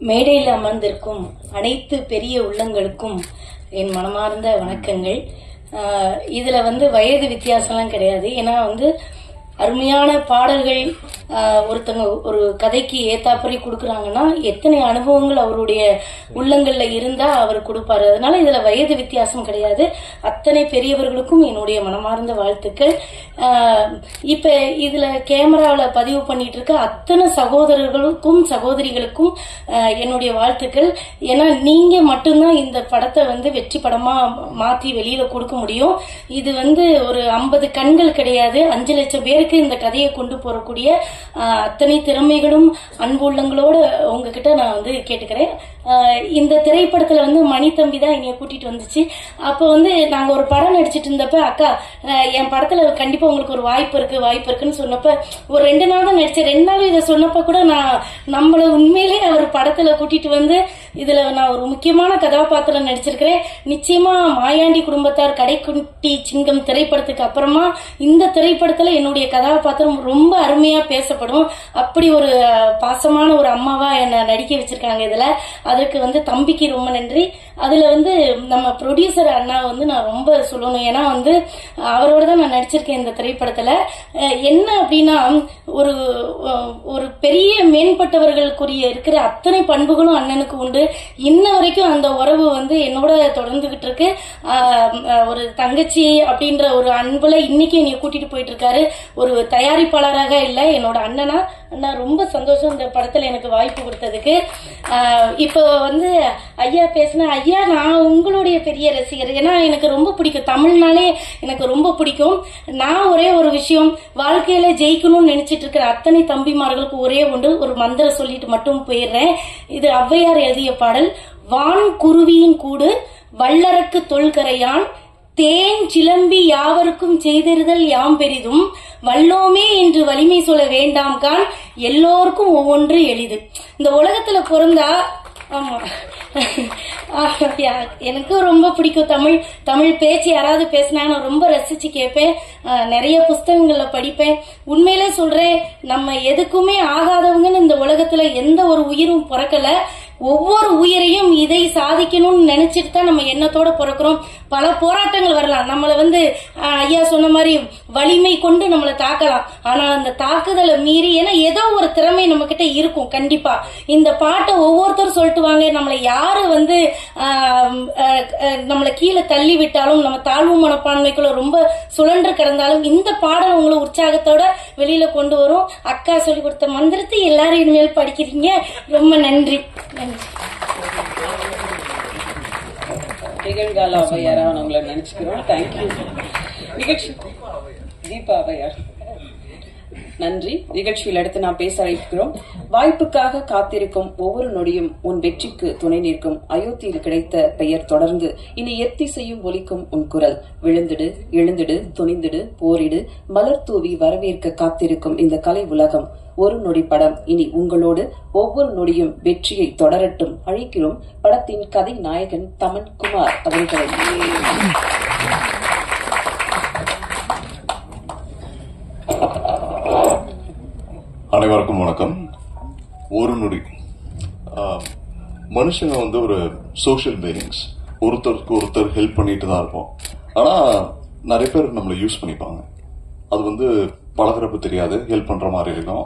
மேடையில் அமர்ந்திருக்கும் அனைத்து பெரிய உள்ளங்களுக்கும் என் மனமார்ந்த வணக்கங்கள். இதுல வயது வித்தியாசம்லாம் கிடையாது. ஏன்னா அருமையான பாடல்கள் ஒருத்தங்க ஒரு கதைக்கு ஏத்தாப்பறி கொடுக்கறாங்கன்னா எத்தனை அனுபவங்கள் அவருடைய உள்ளங்கள்ல இருந்தா அவர் கொடுப்பாரு. அதனால இதுல வயது வித்தியாசம் கிடையாது. அத்தனை பெரியவர்களுக்கும் என்னுடைய மனமார்ந்த வாழ்த்துக்கள். இப்ப இதுல கேமராவில பதிவு பண்ணிட்டு இருக்க அத்தனை சகோதரர்களுக்கும் சகோதரிகளுக்கும் என்னுடைய வாழ்த்துக்கள். ஏன்னா நீங்க மட்டும்தான் இந்த படத்தை வெற்றி படமா மாத்தி வெளியில கொடுக்க முடியும். இது ஒரு 50 கண்கள் கிடையாது, 5 லட்சம் பேருக்கு இந்த கதையை கொண்டு போறக்கூடிய அத்தனை திறமைகளும் அன்பு உள்ளங்களோட உங்ககிட்ட நான் கேட்டுக்கிறேன். இந்த திரைப்படத்துல மணி தம்பி தான் என்னைய கூட்டிட்டு வந்துச்சு. அப்ப நாங்க ஒரு படம் நடிச்சிட்டு இருந்தப்ப, அக்கா என் படத்துல கண்டிப்பா உங்களுக்கு ஒரு வாய்ப்பு இருக்குன்னு சொன்னப்ப ஒரு 2 நாள் தான் நடிச்சேன். 2 நாள் இதை சொன்னப்ப கூட நான் நம்மள உண்மையிலே அவர் படத்துல கூட்டிட்டு இதுல நான் ஒரு முக்கியமான கதாபாத்திரம் நடிச்சிருக்கிறேன். நிச்சயமா மாயாண்டி குடும்பத்தார் கடைக்குட்டி சிங்கம் திரைப்படத்துக்கு அப்புறமா இந்த திரைப்படத்துல என்னுடைய கதாபாத்திரம் ரொம்ப அருமையா பேசப்படும். அப்படி ஒரு பாசமான ஒரு அம்மாவா என்ன நடிக்க வச்சிருக்காங்க. இதுல அதுக்கு தம்பிக்கு ரொம்ப நன்றி. அதுல நம்ம ப்ரொடியூசர் அண்ணா நான் ரொம்ப சொல்லணும். ஏன்னா அவரோட தான் நான் நடிச்சிருக்கேன் இந்த திரைப்படத்துல. என்ன அப்படின்னா ஒரு பெரிய மேம்பட்டவர்களுக்குரிய இருக்கிற அத்தனை பண்புகளும் அண்ணனுக்கு உண்டு. இன்ன வரைக்கும் அந்த உறவு என்னோட தொடர்ந்துகிட்டு இருக்கு. ஒரு தங்கச்சி அப்படின்ற ஒரு அன்புல இன்னைக்கு என்னை கூட்டிட்டு போயிட்டு இருக்காரு. ஒரு தயாரிப்பாளராக இல்ல, என்னோட அண்ணனா. அண்ணா ரொம்ப சந்தோஷம் இந்த படத்துல எனக்கு வாய்ப்பு கொடுத்ததுக்கு. இப்போ ஐயா பேசின ஐயா, நான் உங்களுடைய பெரிய ரசிகர். ஏன்னா எனக்கு ரொம்ப பிடிக்கும், தமிழ்னாலே எனக்கு ரொம்ப பிடிக்கும். நான் ஒரே ஒரு விஷயம், வாழ்க்கையில ஜெயிக்கணும்னு நினைச்சிட்டு இருக்கிற அத்தனை தம்பிமார்களுக்கு ஒரே ஒன்று, ஒரு மந்திரம் சொல்லிட்டு மட்டும் போயிடுறேன். இது ஔவையார் எழுதிய பாடல். வான் குருவியின் கூடு வல்லரக்கு தொல்கரையான் தேன் சிலம்பி யாவருக்கும் செய்திருதல் யாம் பெரிதும் வல்லோமே என்று வலிமை சொல்ல வேண்டாம் கான் எல்லோருக்கும் ஒவ்வொன்று எளிது. இந்த உலகத்துல பிறந்தா, ஆமா எனக்கு ரொம்ப பிடிக்கும் தமிழ் பேச்சு. யாராவது பேசினா நான் ரொம்ப ரசிச்சு கேட்பேன். நிறைய புஸ்தகங்கள்ல படிப்பேன். உண்மையிலே சொல்றேன், நம்ம எதுக்குமே ஆகாதவங்கன்னு இந்த உலகத்துல எந்த ஒரு உயிரும் பிறக்கல. ஒவ்வொரு உயிரையும் இதை சாதிக்கணும்னு நினைச்சிட்டு தான் நம்ம எண்ணத்தோட பிறக்கிறோம். பல போராட்டங்கள் வரலாம், நம்மள ஐயா சொன்ன மாதிரி வலிமை கொண்டு நம்மளை தாக்கலாம். ஆனா அந்த தாக்குதலை மீறி, ஏன்னா ஏதோ ஒரு திறமை நம்ம கிட்ட இருக்கும் கண்டிப்பா. இந்த பாட்டை ஒவ்வொருத்தரும் சொல்லிட்டு வாங்க. நம்மளை யாரு நம்மளை கீழே தள்ளி விட்டாலும், நம்ம தாழ்வு மனப்பான்மைக்குள்ள ரொம்ப சுழன்று கிடந்தாலும் இந்த பாடல் உங்களை உற்சாகத்தோட வெளியில கொண்டு வரும். அக்கா சொல்லி கொடுத்த மந்திரத்தை எல்லாரும் இனிமேல் படிக்கிறீங்க. ரொம்ப நன்றி. நிகழ்கால ஔவையாரா நம்மள நினைச்சுக்கிறோம். தேங்க்யூ. நிகழ்ச்சி தீபா ஔவையார், நன்றி. நிகழ்ச்சியில் அடுத்து நாம் பேச அழைக்கிறோம். வாய்ப்புக்காக காத்திருக்கும் ஒவ்வொரு நொடியும் உன் வெற்றிக்கு துணை நிற்கும் அயோத்தியில் கிடைத்த பெயர் தொடர்ந்து இனி எத்திசையும் ஒலிக்கும் உன் குரல். விழுந்திடு எழுந்திடு துணிந்திடு போரிடு மலர் தூவி வரவேற்க காத்திருக்கும் இந்த கலை உலகம். ஒரு நொடி படம் இனி உங்களோடு. ஒவ்வொரு நொடியும் வெற்றியை தொடரட்டும். அழைக்கிறோம் படத்தின் கதை நாயகன் தமன் குமார் அவர்களை. அனைவருக்கும் வணக்கம். ஒரு நொடி. மனுஷங்க ஒரு சோசியல் பீயிங்ஸ். ஒருத்தருக்கு ஒருத்தர் ஹெல்ப் பண்ணிட்டு தான் இருப்போம். ஆனா நிறைய பேர் நம்மளை யூஸ் பண்ணிப்பாங்க. அது பழகிறப்ப தெரியாது, ஹெல்ப் பண்ற மாதிரி இருக்கும்.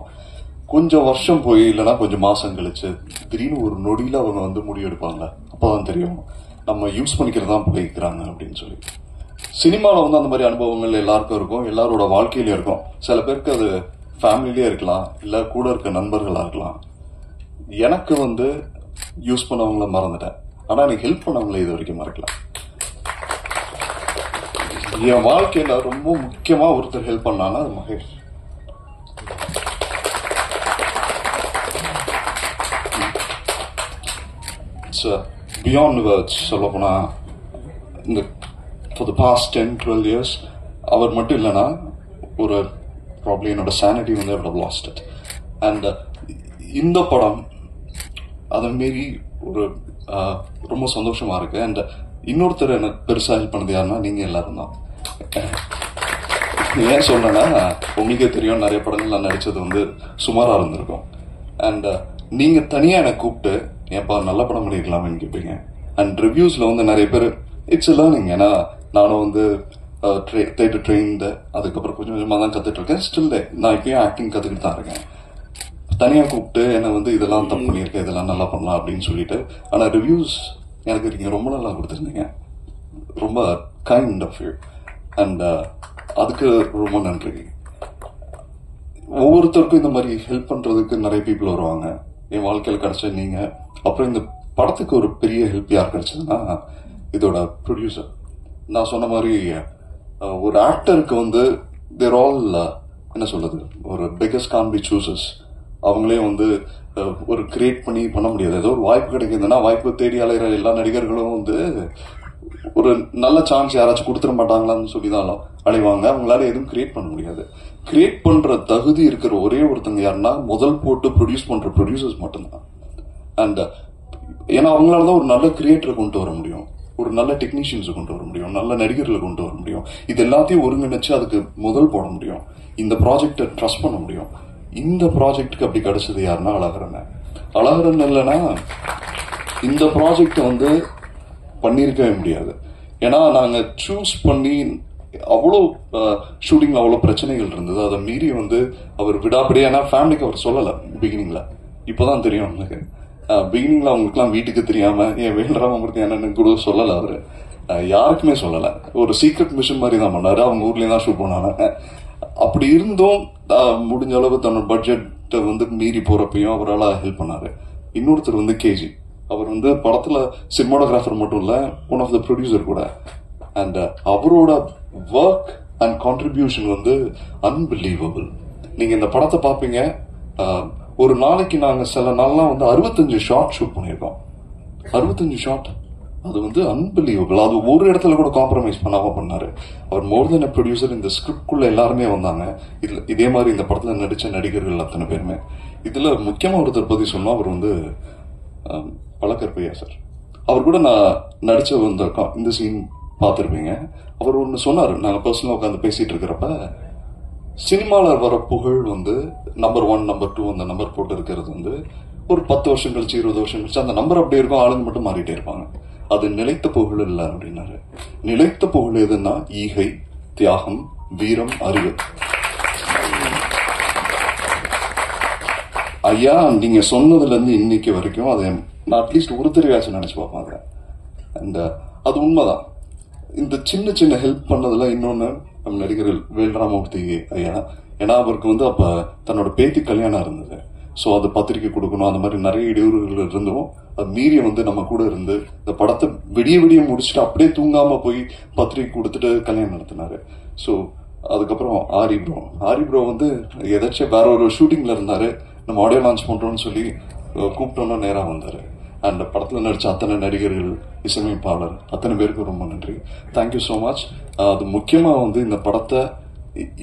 கொஞ்சம் வருஷம் போய் இல்லைன்னா கொஞ்சம் மாசம் கழிச்சு திடீர்னு ஒரு நொடியில அவங்க முடிவெடுப்பாங்க. அப்பதான் தெரியும் நம்ம யூஸ் பண்ணிக்கிறதான் பழகிக்கிறாங்க அப்படின்னு சொல்லி. சினிமால அந்த மாதிரி அனுபவங்கள் எல்லாருக்கும் இருக்கும், எல்லாரோட வாழ்க்கையிலயும் இருக்கும். சில பேருக்கு அது ஃபேமிலிலேயே இருக்கலாம், இல்ல கூட இருக்க நண்பர்களா இருக்கலாம். எனக்கு யூஸ் பண்ணவங்கள மறந்துட்டேன், ஆனா எனக்கு ஹெல்ப் பண்ணவங்கள இது வரைக்கும் மறக்கலாம். என் வாழ்க்கையில ரொம்ப முக்கியமா ஒருத்தர் ஹெல்ப் பண்ணாங்க, அது மகேஷ். பியாண்ட் வேர்ட்ஸ் சொல்ல போனா, இந்த for the past 10-12 years அவர் மட்டும் இல்லைன்னா ஒரு ப்ராப்ளம் என்னோட sanity I would have lost it. And இந்த படம் அதை மீறி ஒரு ரொம்ப சந்தோஷமா இருக்கு. அண்ட் இன்னொருத்தர் எனக்கு பெருசா ஹெல்ப் பண்ணது யாருன்னா நீங்க எல்லாரும் தான். ஏன் சொல்றேன்னா, உங்களுக்கே தெரியும் நிறைய படங்கள் நான் நடிச்சது சுமாரா இருந்திருக்கும். அண்ட் நீங்க தனியா என்னை கூப்பிட்டு ஏன்ப்பா நல்ல படம் பண்ணிருக்கலாம்னு கேட்பீங்க. அண்ட் ரிவ்யூஸ்ல வந்து நிறைய பேர் இட்ஸ் லேர்னிங். ஏன்னா நானும் வந்து தேட்டர் ட்ரெயின்ட், அதுக்கப்புறம் கொஞ்சம் கொஞ்சமா தான் கத்துட்டு இருக்கேன். ஸ்டில் நான் இப்பயும் ஆக்டிங் கத்துக்கிட்டு தான் இருக்கேன். தனியா கூப்பிட்டு என்ன வந்து இதெல்லாம் தப்பு பண்ணியிருக்கேன், இதெல்லாம் நல்லா பண்ணலாம் அப்படின்னு சொல்லிட்டு. ஆனா ரிவ்யூஸ் எனக்கு நீங்க ரொம்ப நல்லா கொடுத்துருந்தீங்க. ரொம்ப கைண்ட் ஆஃப் யூ. அண்ட் அதுக்கு ரொம்ப நன்றி. ஒவ்வொருத்தருக்கும் இந்த மாதிரி ஹெல்ப் பண்றதுக்கு நிறைய பீப்புள் வருவாங்க. என் வாழ்க்கையில் கிடைச்ச நீங்க. அப்புறம் இந்த படத்துக்கு ஒரு பெரிய ஹெல்ப் யார் கிடைச்சதுன்னா இதோட ப்ரொடியூசர். நான் சொன்ன மாதிரி ஒரு ஆக்டருக்கு வந்து தேர் ஆல் என்ன சொல்றது, ஒரு பிகஸ்ட் கான் பி சூசஸ். அவங்களே வந்து ஒரு கிரியேட் பண்ணி பண்ண முடியாது. ஏதோ ஒரு வாய்ப்பு கிடைக்குதுன்னா வாய்ப்பு தேடி அலைகிற எல்லா நடிகர்களும் வந்து ஒரு நல்ல சான்ஸ் யாராச்சும் கொடுத்துட மாட்டாங்களான்னு சொல்லிதான் அடைவாங்க. அவங்களால எதுவும் கிரியேட் பண்ண முடியாது. கிரியேட் பண்ற தகுதி இருக்கிற ஒரே ஒருத்தங்க யாருன்னா முதல் போட்டு ப்ரொடியூஸ் பண்ற ப்ரொடியூசர்ஸ் மட்டும்தான். அண்ட் ஏன்னா அவங்களாலதான் ஒரு நல்ல கிரியேட்டரை கொண்டு வர முடியும், ஒரு நல்ல டெக்னீஷியன்ஸை கொண்டு வர முடியும், நல்ல நடிகர்களை கொண்டு வர முடியும். இது எல்லாத்தையும் ஒருங்கிணைச்சு அதுக்கு முதல் போட முடியும், இந்த ப்ராஜெக்டை ட்ரஸ்ட் பண்ண முடியும். இந்த ப்ராஜெக்டுக்கு அப்படி கிடைச்சது யாருன்னா அழகரன். அழகரன் இல்லைன்னா இந்த ப்ராஜெக்ட் வந்து பண்ணிருக்கவே முடியாது. ஏன்னா நாங்க சூஸ் பண்ணி அவ்வளோ ஷூட்டிங்ல அவ்வளோ பிரச்சனைகள் இருந்தது. அதை மீறி வந்து அவர் விடாப்படியா, ஏன்னா ஃபேமிலிக்கு அவர் சொல்லல பிகினிங்ல. இப்பதான் தெரியும் அவங்களுக்கு. பிகினிங்ல அவங்களுக்குலாம் வீட்டுக்கு தெரியாம என் வேண்டராமூர்த்தி என்னன்னு கூட சொல்லல. அவரு யாருக்குமே சொல்லல. ஒரு சீக்ரெட் மிஷன் மாதிரி தான் பண்ணாரு. அவங்க ஊர்லயே தான் ஷூட் பண்ணாங்க. அப்படி இருந்தும் முடிஞ்ச அளவு தன்னோட பட்ஜெட்டை வந்து மீறி போறப்பையும் அவரால் ஹெல்ப் பண்ணாரு. இன்னொருத்தர் வந்து கேஜி. அவர் வந்து படத்துல சினிமாட்டோகிராஃபர் மட்டும் இல்ல, ஒன் ஆஃப் த ப்ரொடியூசர் கூட. அண்ட் அவரோட ஒர்க் அண்ட் கான்ட்ரிபியூஷன் வந்து அன்பிலீவபிள். நீங்க இந்த படத்தை பாப்பீங்க. ஒரு நாளைக்கு நாங்க சில நாள்லாம் வந்து 65 ஷாட் ஷூட் பண்ணிருக்கோம். 65 ஷாட். அது வந்து அன்பிலீவபிள். அது ஒரு இடத்துல கூட காம்ப்ரமைஸ் பண்ணாம பண்ணாரு. அவர் மோர் தென் ப்ரொடியூசர். இந்த ஸ்கிரிப்ட்குள்ள எல்லாருமே வந்தாங்க. இதுல இதே மாதிரி இந்த படத்துல நடிச்ச நடிகர்கள் அத்தனை பேருமே. இதுல முக்கியமா ஒருத்தர் பத்தி சொன்னா அவர் வந்து பழக்கற்பையா சார். அவர் கூட நான் நடிச்ச வந்திருக்கோம். இந்த சீன் பார்த்திருப்பீங்க. அவர் ஒன்னு சொன்னாரு. நாங்க பர்சனலா உட்காந்து பேசிட்டு இருக்கிறப்ப, சினிமால வர புகழ் வந்து நம்பர் 1 நம்பர் 2 அந்த நம்பர் போட்டு இருக்கிறது வந்து ஒரு 10 வருஷம் கழிச்சு 20 வருஷம் கழிச்சு அந்த நம்பர் அப்படியே இருக்கும். ஆளுங்க மட்டும் மாறிட்டே இருப்பாங்க. அது நிலைத்த புகழ் இல்ல அப்படின்னாரு. நிலைத்த புகழ் எதுன்னா ஈகை, தியாகம், வீரம், அறிவு. ஐயா நீங்க சொன்னதுல இருந்து இன்னைக்கு வரைக்கும் அதை நான் அட்லீஸ்ட் ஒரு தெரியாச்சும் நினைச்சு பார்ப்பாங்க. அண்ட் அது உண்மைதான். இந்த சின்ன சின்ன ஹெல்ப் பண்ணதுல இன்னொன்னு நம்ம நடிகர் வேல்ராமூர்த்தி ஐயா. ஏன்னா அவருக்கு வந்து அப்ப தன்னோட பேத்தி கல்யாணம் இருந்தது. சோ அது பத்திரிக்கை கொடுக்கணும், அந்த மாதிரி நிறைய இடையூறுகள் இருந்தும் அது மீறி வந்து நம்ம கூட இருந்து இந்த படத்தை விடிய முடிச்சுட்டு அப்படியே தூங்காம போய் பத்திரிக்கை கொடுத்துட்டு கல்யாணம் நடத்தினாரு. சோ அதுக்கப்புறம் ஆரி ப்ரோ வந்து எதாச்சும் வேற ஒரு ஷூட்டிங்ல இருந்தாரு. நம்ம ஆடியோ லான்ச் பண்றோம்னு சொல்லி கூப்பிட்டோம்னா நேரா வந்தாரு. அண்ட் படத்துல நடிச்ச அத்தனை நடிகர்கள், இசையமைப்பாளர் அத்தனை பேருக்கு ரொம்ப நன்றி. Thank you so much. அது முக்கியமா வந்து இந்த படத்தை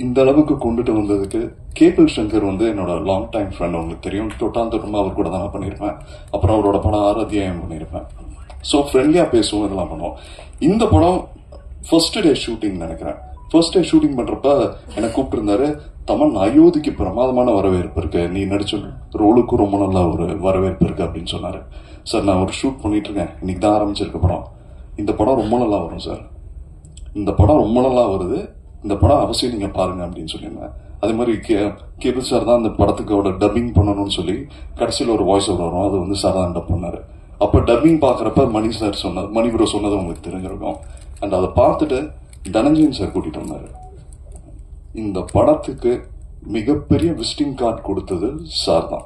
இந்த அளவுக்கு கொண்டுட்டு வந்ததுக்கு கேபிள் சங்கர் வந்து என்னோட லாங் டைம் ஃப்ரெண்ட். உங்களுக்கு தெரியும், தொட்டாந்தொட்டமா அவர் கூட தான் பண்ணிருப்பேன். அப்புறம் அவரோட படம் 6 அத்தியாயம் பண்ணிருப்பேன். சோ ஃப்ரெண்ட்லியா பேசுவோம், இதெல்லாம் பண்ணுவோம். இந்த படம் ஃபர்ஸ்ட் டே ஷூட்டிங் நினைக்கிறேன். ஃபர்ஸ்ட் டே ஷூட்டிங் பண்றப்ப என்ன கூப்பிட்டு இருந்தாரு. தமன், அயோத்திக்கு பிரமாதமான வரவேற்பு இருக்கு, நீ நடிச்ச ரோலுக்கும் ரொம்ப நல்ல ஒரு வரவேற்பு இருக்கு அப்படின்னு சொன்னாரு. சார் நான் ஒரு ஷூட் பண்ணிட்டு இருக்கேன், இன்னைக்கு தான் ஆரம்பிச்சிருக்க படம். இந்த படம் ரொம்ப நல்லா வரும் சார், இந்த படம் ரொம்ப நல்லா வருது, இந்த படம் அவசியம் நீங்க பாருங்க அப்படின்னு சொல்லியிருந்தேன். அதே மாதிரி கேபிள் சார் தான் இந்த படத்துக்கோட டப்பிங் பண்ணணும்னு சொல்லி கடைசியில் ஒரு வாய்ஸ் ஓவர் வரும், அது வந்து சார் தான் டப் பண்ணாரு. அப்ப டப்பிங் பாக்குறப்ப மணி சார் சொன்னது, மணி ப்ரோ சொன்னது உங்களுக்கு தெரிஞ்சிருக்கும். அண்ட் அதை பார்த்துட்டு தனஞ்சயன் சார் கூட்டிட்டு வந்தாரு. இந்த படத்துக்கு மிகப்பெரிய விசிட்டிங் கார்டு கொடுத்தது சார் தான்.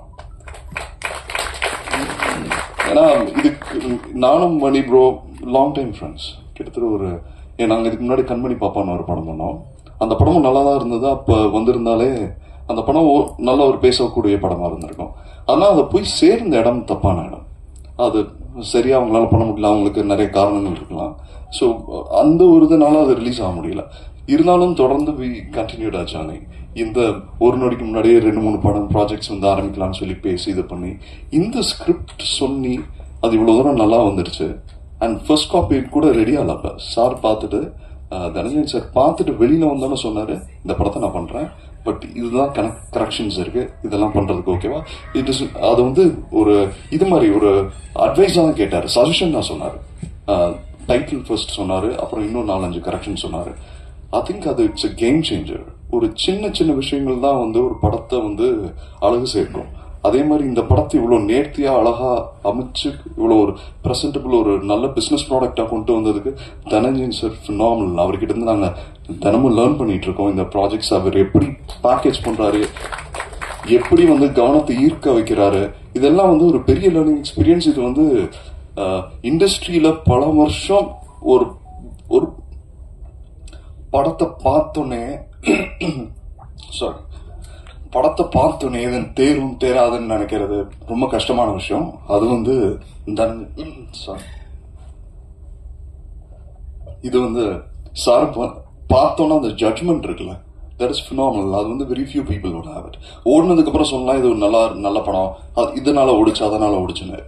ஏன்னா இதுக்கு நானும் மணி ப்ரோ லாங் டைம் ஃப்ரெண்ட்ஸ். கிட்டத்தட்ட ஒரு நாங்க இதுக்கு முன்னாடி கண்மணி பாப்பான்னு ஒரு படம் பண்ணோம். அந்த படமும் நல்லா தான் இருந்தது. அப்ப வந்திருந்தாலே அந்த படம் நல்ல ஒரு பேசக்கூடிய படமா இருந்திருக்கும். ஆனா அதை போய் சேர்ந்த இடம் தப்பான இடம். அது சரியா அவங்களால பண்ண முடியல, அவங்களுக்கு நிறைய காரணங்கள் இருக்கலாம். ஸோ அந்த ஒரு இதனால அது ரிலீஸ் ஆக முடியல. இருந்தாலும் தொடர்ந்து வி கண்டினியூட் ஆச்சானே. இந்த ஒரு நொடிக்கு முன்னாடியே 2-3 படம் ப்ராஜெக்ட்ஸ் வந்து ஆரம்பிக்கலாம்னு சொல்லி பேசி இது பண்ணி இந்த ஸ்கிரிப்ட் சொல்லி அது இவ்வளவு தூரம் நல்லா வந்துருச்சு. அண்ட் ஃபர்ஸ்ட் காப்பி கூட ரெடி ஆகல. சார் பார்த்துட்டு தனஞ்சயன் சார் பார்த்துட்டு வெளியில வந்தோன்னு சொன்னாரு, இந்த படத்தை நான் பண்றேன், பட் இதுதான் கரெக்ஷன்ஸ் இருக்கு, இதெல்லாம் பண்றதுக்கு ஓகேவா? இட் இஸ் அது வந்து ஒரு இது மாதிரி ஒரு அட்வைஸ் தான் கேட்டாரு, சஜஷன் தான் சொன்னாரு. டைட்டில் ஃபர்ஸ்ட் சொன்னாரு, அப்புறம் இன்னும் 4-5 கரெக்ஷன் சொன்னாரு. ஐ திங்க் அது இட்ஸ் a கேம் சேஞ்சர். ஒரு சின்ன சின்ன விஷயங்கள் தான் வந்து ஒரு படத்தை வந்து அழகு சேர்க்கும். அதே மாதிரி இந்த படத்தை இவ்வளவு நேர்த்தியா அழகா அமைச்சு இவ்வளவு ஒரு பிரசன்டபிள் ஒரு நல்ல பிசினஸ் ப்ராடக்டா கொண்டு வந்ததுக்கு தனஞ்சயன் சார் ஃபினாமினல். அவர்கிட்ட இருந்து நாங்க தினமும் லேர்ன் பண்ணிட்டு இருக்கோம் இந்த ப்ராஜெக்ட்ஸ். அவர் எப்படி பேக்கேஜ் பண்றாரு, எப்படி வந்து கவனத்தை ஈர்க்க வைக்கிறாரு, இதெல்லாம் வந்து ஒரு பெரிய லேர்னிங் எக்ஸ்பீரியன்ஸ். இது வந்து இண்டஸ்ட்ரியில பல வருஷம் ஒரு ஒரு படத்தை பார்த்தோன்னே சாரி படத்தை பார்த்தோன்னே தேரும் தேராதுன்னு நினைக்கிறது ரொம்ப கஷ்டமான விஷயம். அது வந்து இது வந்து சார் பார்த்தோன்னா அந்த ஜட்மெண்ட் இருக்குல்ல, தட் இஸ் phenomenal. அது வந்து very few people would have it. ஓடுனதுக்கு அப்புறம் சொல்லலாம் இது ஒரு நல்ல படம், இதனால ஓடிச்சு அதனால ஓடிச்சுன்னு.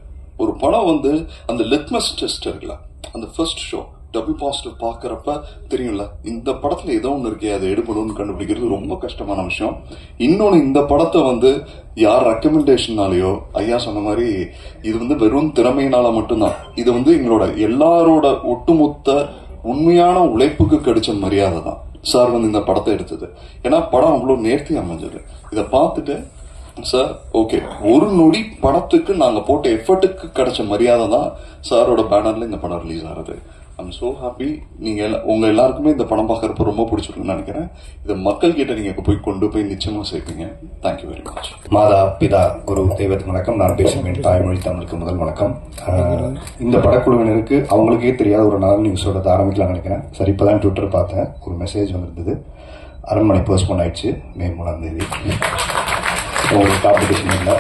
ஒரு படம் வந்து அந்த லிட்மஸ் டெஸ்ட் இருக்குல்ல, அந்த ஃபர்ஸ்ட் ஷோ டபுள் பாசிட்டிவ் பாக்குறப்ப தெரியும்ல இந்த படத்துல ஏதோ ஒண்ணு இருக்கே, அதை எடுபடும்னு கண்டுபிடிக்கிறது ரொம்ப கஷ்டமான விஷயம். இன்னொன்னு, இந்த படத்தை வந்து யார் ரெக்கமெண்டேஷனாலேயோ, ஐயா சொன்ன மாதிரி இது வந்து வெறும் திறமையினால மட்டும்தான், இது வந்து எங்களோட எல்லாரோட ஒட்டுமொத்த உண்மையான உழைப்புக்கு கிடைச்ச மரியாதை தான் சார் வந்து இந்த படத்தை எடுத்தது. ஏன்னா படம் அவ்வளவு நேர்த்தி அமைஞ்சது. இதை பார்த்துட்டு சார் ஓகே, ஒரு நொடி படத்துக்கு நாங்க போட்ட எஃபர்ட்டுக்கு கிடைச்ச மரியாதை தான் சாரோட பேனர்ல இந்த படம் ரிலீஸ் ஆகுது. I'm so happy. நீங்க உங்க எல்லாருக்குமே இந்த படம் பார்க்கறப்ப ரொம்ப பிடிச்சிருக்குன்னு நினைக்கிறேன். இதை மக்கள் கிட்ட நீங்க கொண்டு போய் நிச்சயமா சேர்ப்பீங்க. Thank you very much. மாதா பிதா குரு தெய்வத்துக்கு வணக்கம். நான் பேசுவேன் தாய்மொழி தமிழுக்கு முதல் வணக்கம். இந்த படக்குழுவினருக்கு அவங்களுக்கே தெரியாத ஒரு நல்ல நியூஸோட ஆரம்பிக்கலாம் நினைக்கிறேன். சரி, இப்பதான் ட்விட்டர் பார்த்தேன், ஒரு மெசேஜ் வந்திருந்தது. அரண்மனை போஸ்ட்போன் ஆயிடுச்சு May 3 உங்களுக்கு காம்படிஷன் இல்லை,